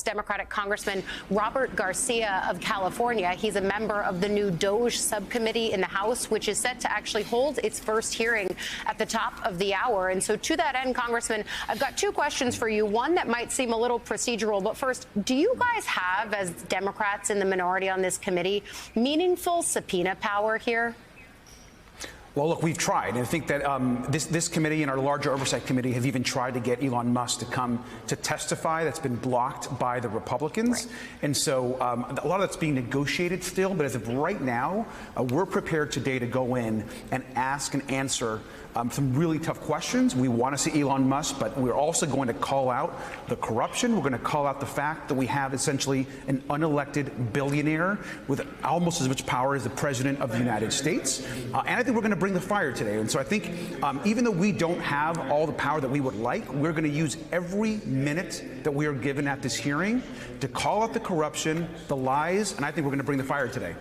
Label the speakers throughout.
Speaker 1: Democratic Congressman Robert Garcia of California. He's a member of the new DOGE subcommittee in the House, which is set to actually hold its first hearing at the top of the hour. And so to that end, Congressman, I've got two questions for you. One that might seem a little procedural, but first, do you guys have, as Democrats in the minority on this committee, meaningful subpoena power here?
Speaker 2: Well, look, we've tried. And I think that this committee and our larger oversight committee have even tried to get Elon Musk to come to testify. That's been blocked by the Republicans. Right. And so a lot of that's being negotiated still. But as of right now, we're prepared today to go in and ask and answer some really tough questions. We want to see Elon Musk, but we're also going to call out the corruption. We're going to call out the fact that we have essentially an unelected billionaire with almost as much power as the president of the United States. And I think we're going to bring the fire today. And so I think even though we don't have all the power that we would like, we're going to use every minute that we are given at this hearing to call out the corruption, the lies, and I think we're going to bring the fire today.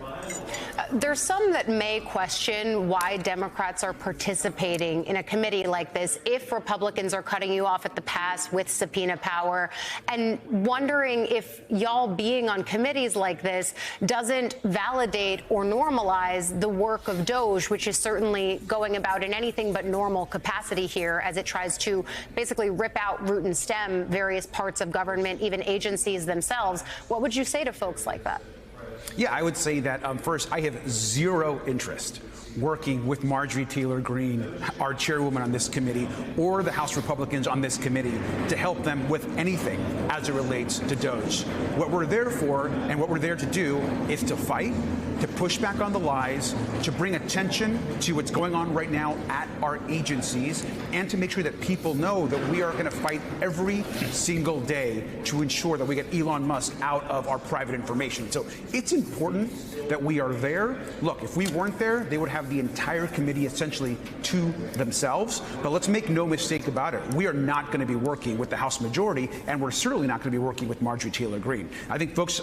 Speaker 1: There's some that may question why Democrats are participating in a committee like this if Republicans are cutting you off at the pass with subpoena power, and wondering if y'all being on committees like this doesn't validate or normalize the work of DOGE, which is certainly going about in anything but normal capacity here as it tries to basically rip out root and stem various parts of government, even agencies themselves. What would you say to folks like that?
Speaker 2: Yeah, I would say that first, I have zero interest working with Marjorie Taylor Greene, our chairwoman on this committee, or the House Republicans on this committee to help them with anything as it relates to DOGE. What we're there for and what we're there to do is to fight, to push back on the lies, to bring attention to what's going on right now at our agencies, and to make sure that people know that we are going to fight every single day to ensure that we get Elon Musk out of our private information. So it's important that we are there. Look, if we weren't there, they would have the entire committee essentially to themselves. But let's make no mistake about it. We are not going to be working with the House majority, and we're certainly not going to be working with Marjorie Taylor Greene. I think folks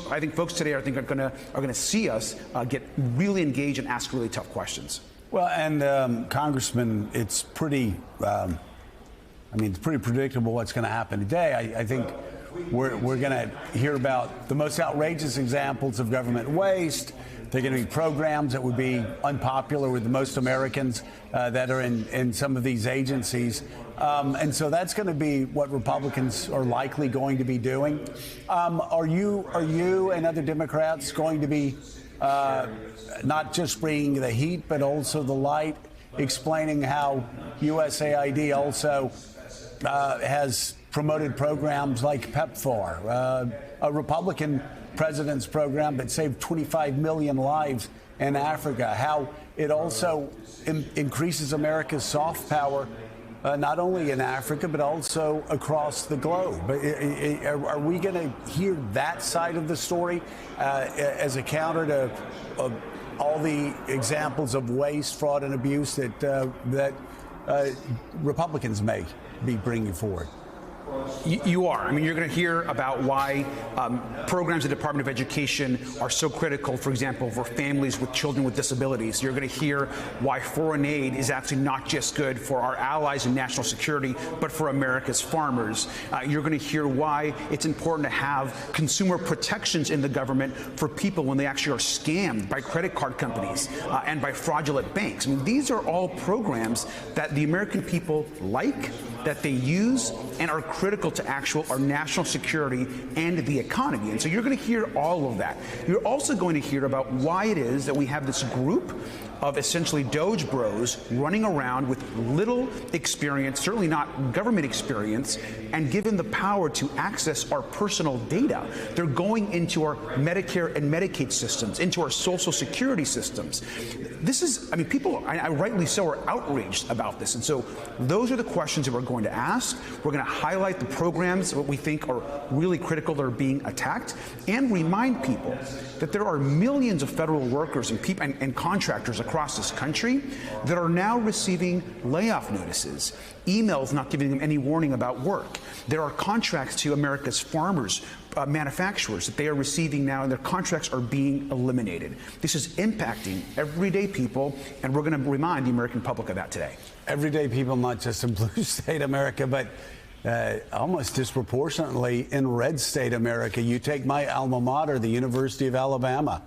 Speaker 2: today are going to see us get really engaged and ask really tough questions.
Speaker 3: Well, and Congressman, it's pretty. It's pretty predictable what's going to happen today. I think we're going to hear about the most outrageous examples of government waste. They're going to be programs that would be unpopular with most Americans that are in some of these agencies. And so that's going to be what Republicans are likely going to be doing. Are you and other Democrats going to be not just bringing the heat, but also the light, explaining how USAID also has promoted programs like PEPFAR, a Republican president's program that saved 25 million lives in Africa, how it also increases America's soft power, not only in Africa, but also across the globe. Are we going to hear that side of the story as a counter to all the examples of waste, fraud, and abuse that Republicans may be bringing forward?
Speaker 2: You are. You're going to hear about why programs at the Department of Education are so critical, for example, for families with children with disabilities. You're going to hear why foreign aid is actually not just good for our allies and national security, but for America's farmers. You're going to hear why it's important to have consumer protections in the government for people when they actually are scammed by credit card companies and by fraudulent banks. These are all programs that the American people like, that they use, and are critical to our national security and the economy. And so you're going to hear all of that. You're also going to hear about why it is that we have this group of essentially DOGE bros running around with little experience, certainly not government experience, and given the power to access our personal data. They're going into our Medicare and Medicaid systems, into our Social Security systems. This is, people, I rightly so, are outraged about this. And so those are the questions that we're going to ask. We're going to highlight the programs that we think are really critical that are being attacked, and remind people that there are millions of federal workers and people and contractors across this country that are now receiving layoff notices, emails not giving them any warning about work. There are contracts to America's farmers, manufacturers that they are receiving now, and their contracts are being eliminated. This is impacting everyday people, and we're going to remind the American public of that today.
Speaker 3: Everyday people, not just in blue state America, but almost disproportionately in red state America. You take my alma mater, the University of Alabama.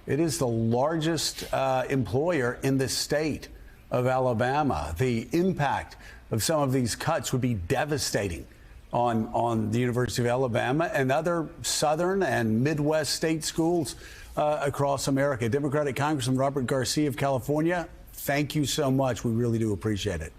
Speaker 3: It is the largest employer in the state of Alabama. The impact of some of these cuts would be devastating on the University of Alabama and other southern and Midwest state schools across America. Democratic Congressman Robert Garcia of California, thank you so much. We really do appreciate it.